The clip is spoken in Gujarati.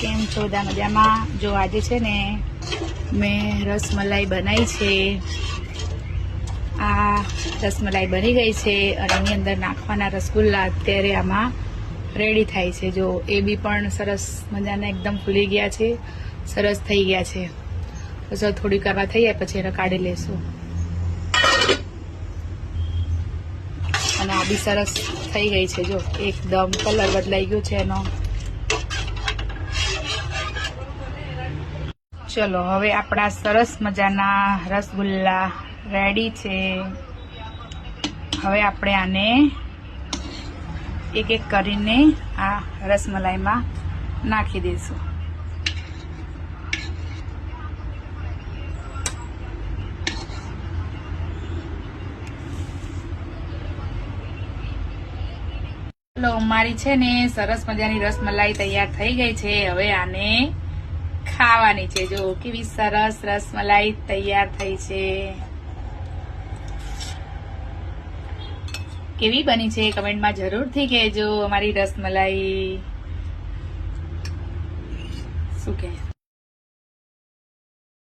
કેમ છો? બધા મજામાં? જો આજે છે ને મેં રસમલાઈ બનાવી છે. આ રસમલાઈ બની ગઈ છે અને એની અંદર નાખવાના રસગુલ્લા અત્યારે આમાં રેડી થાય છે. જો એ બી પણ સરસ મજાના એકદમ ફૂલી ગયા છે, સરસ થઈ ગયા છે. બસ થોડીક આવા થઈ જાય પછી એને કાઢી લેશું. અને આ બી સરસ થઈ ગઈ છે. જો એકદમ કલર બદલાઈ ગયો છે એનો. ચલો હવે આપણા સરસ મજાના રસગુલ્લા રેડી છે. હવે આપણે આને એક એક કરીને આ રસમલાઈમાં નાખી દઈશું. ચલો મારી છે ને સરસ મજાની રસમલાઈ તૈયાર થઈ ગઈ છે. હવે આને ખાવાની છે. જો કેવી સરસ રસમલાઈ તૈયાર થઈ છે. કેવી બની છે કમેન્ટમાં જરૂરથી કહેજો. અમારી રસમલાઈ શું કહે